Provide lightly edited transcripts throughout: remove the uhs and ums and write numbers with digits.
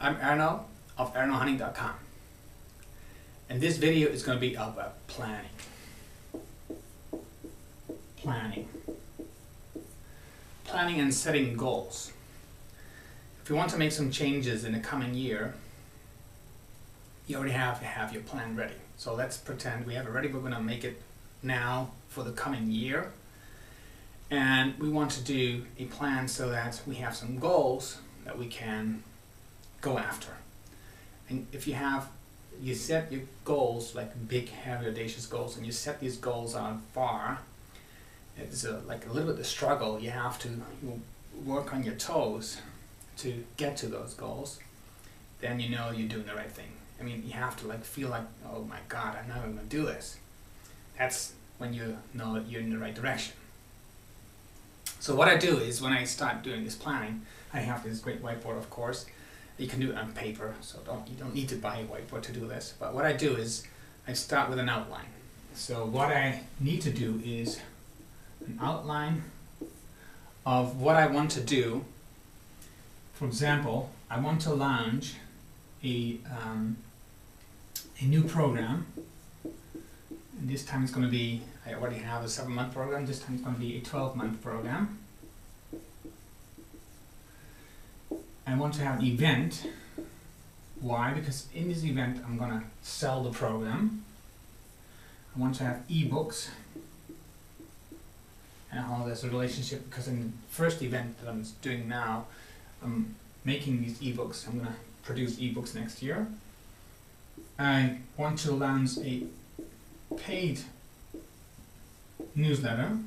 I'm Erno of ernohunting.com, and this video is going to be about planning. Planning and setting goals. If you want to make some changes in the coming year, you already have to have your plan ready. So let's pretend we have it ready. We're going to make it now for the coming year. And we want to do a plan so that we have some goals that we can go after. And if you set your goals, like big, heavy, audacious goals, and you set these goals out far, it's like a little bit of struggle. You have to work on your toes to get to those goals. Then you know you're doing the right thing. I mean, you have to feel like, oh my God, I'm never going to do this. That's when you know that you're in the right direction. So what I do is when I start doing this planning, I have this great whiteboard, of course. You can do it on paper, so you don't need to buy a whiteboard to do this. But what I do is I start with an outline. So what I need to do is an outline of what I want to do. For example, I want to launch a new program. And this time it's going to be, I already have a 7-month program, this time it's going to be a 12-month program. I want to have an event. Why? Because in this event I'm going to sell the program. I want to have ebooks and how there's a relationship, because in the first event that I'm doing now, I'm making these ebooks. I'm going to produce ebooks next year. I want to launch a paid newsletter.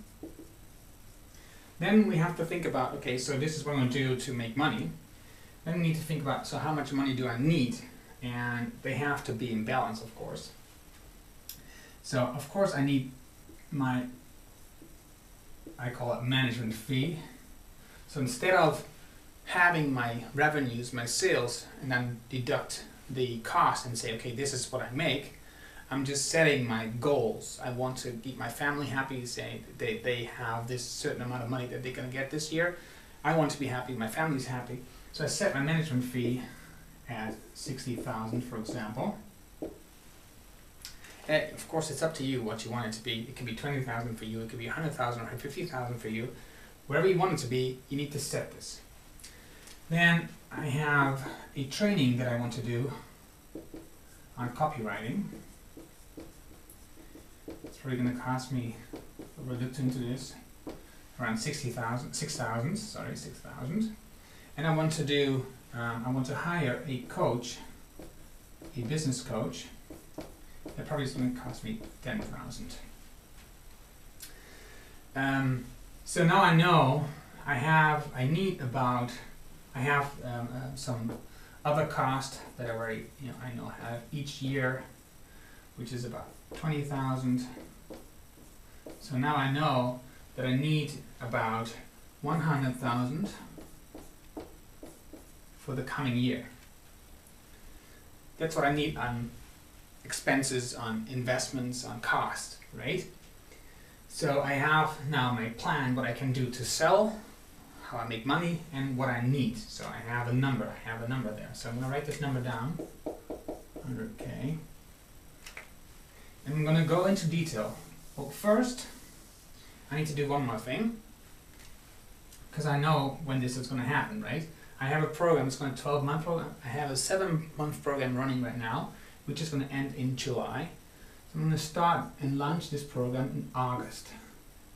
Then we have to think about, okay, so this is what I'm going to do to make money. Then we need to think about, so how much money do I need? And they have to be in balance, of course. So, of course, I need my, I call it management fee. So instead of having my revenues, my sales, and then deduct the cost and say, okay, this is what I make, I'm just setting my goals. I want to keep my family happy, say they have this certain amount of money that they're going to get this year. I want to be happy, my family's happy. So I set my management fee at $60,000, for example. And of course, it's up to you what you want it to be. It can be $20,000 for you, it could be $100,000 or $50,000 for you. Whatever you want it to be, you need to set this. Then I have a training that I want to do on copywriting. It's probably going to cost me, if I looked into this, around $6,000. And I want to do, I want to hire a coach, a business coach. That probably is going to cost me $10,000. So now I know I have some other cost that I already, I know I have each year, which is about $20,000. So now I know that I need about $100,000 for the coming year. That's what I need on expenses, on investments, on cost, right? So I have now my plan, what I can do to sell, how I make money, and what I need. So I have a number there. So I'm going to write this number down, 100K. And I'm going to go into detail. Well, first, I need to do one more thing, because I know when this is going to happen, right? I have a program, it's going to be a 12-month program. I have a 7-month program running right now, which is going to end in July. So I'm going to start and launch this program in August.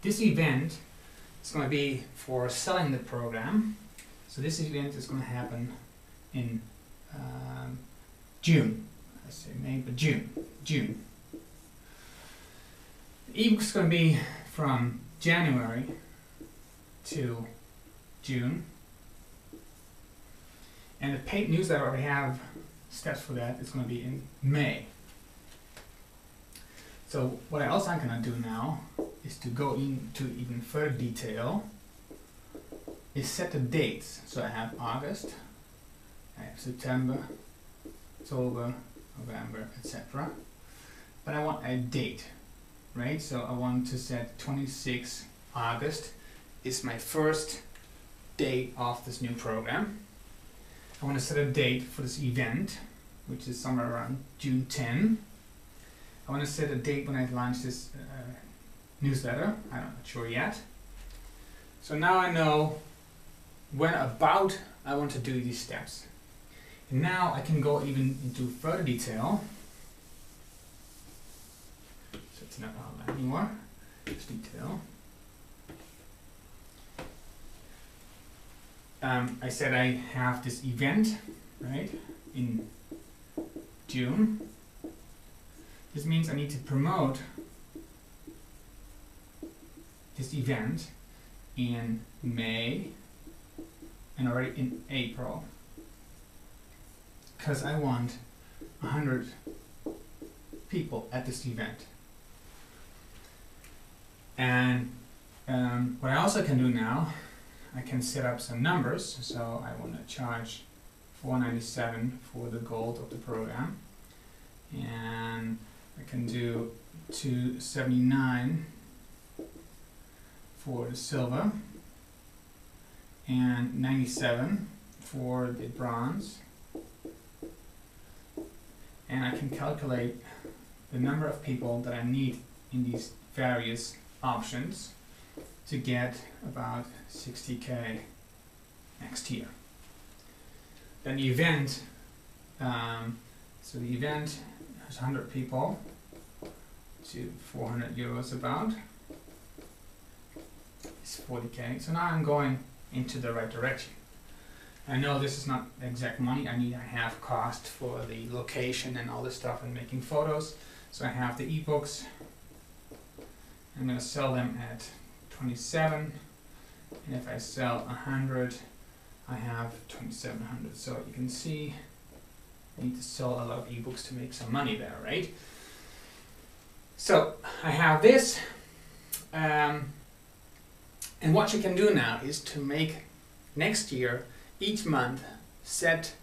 This event is going to be for selling the program. So this event is going to happen in June. I say May, but June. The ebook is going to be from January to June. And the paid newsletter, I have steps for that. It's going to be in May. So what I also am going to do now is to go into even further detail, is set the dates. So I have August, I have September, October, November, etc. But I want a date, right? So I want to set 26 August is my first date of this new program. I want to set a date for this event, which is somewhere around June 10. I want to set a date when I launch this newsletter. I'm not sure yet. So now I know when about I want to do these steps. And now I can go even into further detail. So it's not outline anymore, it's detail. I said I have this event, right, in June. This means I need to promote this event in May and already in April, because I want 100 people at this event. And what I also can do now, I can set up some numbers. So I want to charge $4.97 for the gold of the program, and I can do $2.79 for the silver, and $97 for the bronze. And I can calculate the number of people that I need in these various options to get about 60K next year. Then the event, so the event has 100 people to 400 euros about, it's 40K. So now I'm going into the right direction. I know this is not exact money. I have cost for the location and all this stuff and making photos. So I have the ebooks. I'm going to sell them at 27, and if I sell 100, I have 2,700. So you can see I need to sell a lot of ebooks to make some money there, right? So I have this, and what you can do now is to make next year, each month, set,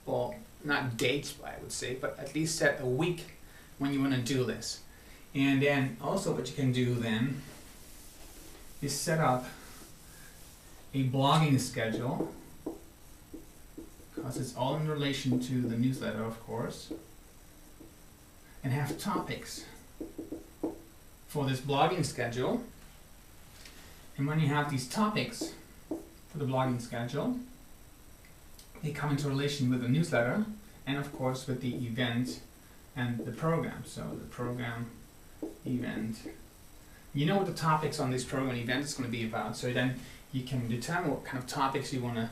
well, not dates I would say, but at least set a week when you want to do this. And then also what you can do then is set up a blogging schedule, because it's all in relation to the newsletter, of course, and have topics for this blogging schedule. And when you have these topics for the blogging schedule, they come into relation with the newsletter and of course with the event and the program. So the program, event, you know what the topics on this program and event is going to be about, so then you can determine what kind of topics you want to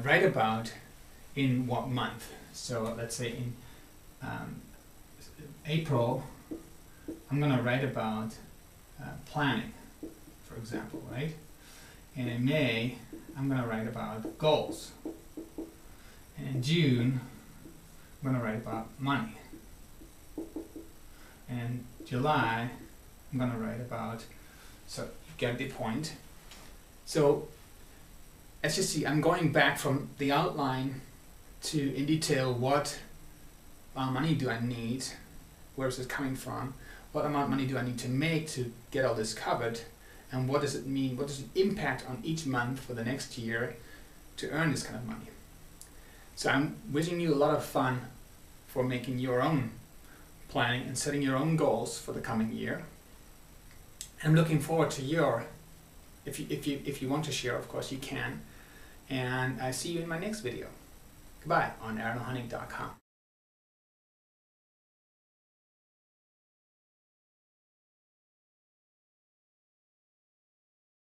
write about in what month. So let's say in April I'm going to write about planning, for example, right? And in May I'm going to write about goals, and in June I'm going to write about money, and July I'm going to write about, so you get the point. So as you see, I'm going back from the outline to in detail what money do I need, where is it coming from, what amount of money do I need to make to get all this covered, and what does it mean, what does it impact on each month for the next year to earn this kind of money. So I'm wishing you a lot of fun for making your own planning and setting your own goals for the coming year. I'm looking forward to your, if you want to share, of course you can, and I see you in my next video. Goodbye on arnoldhunting.com.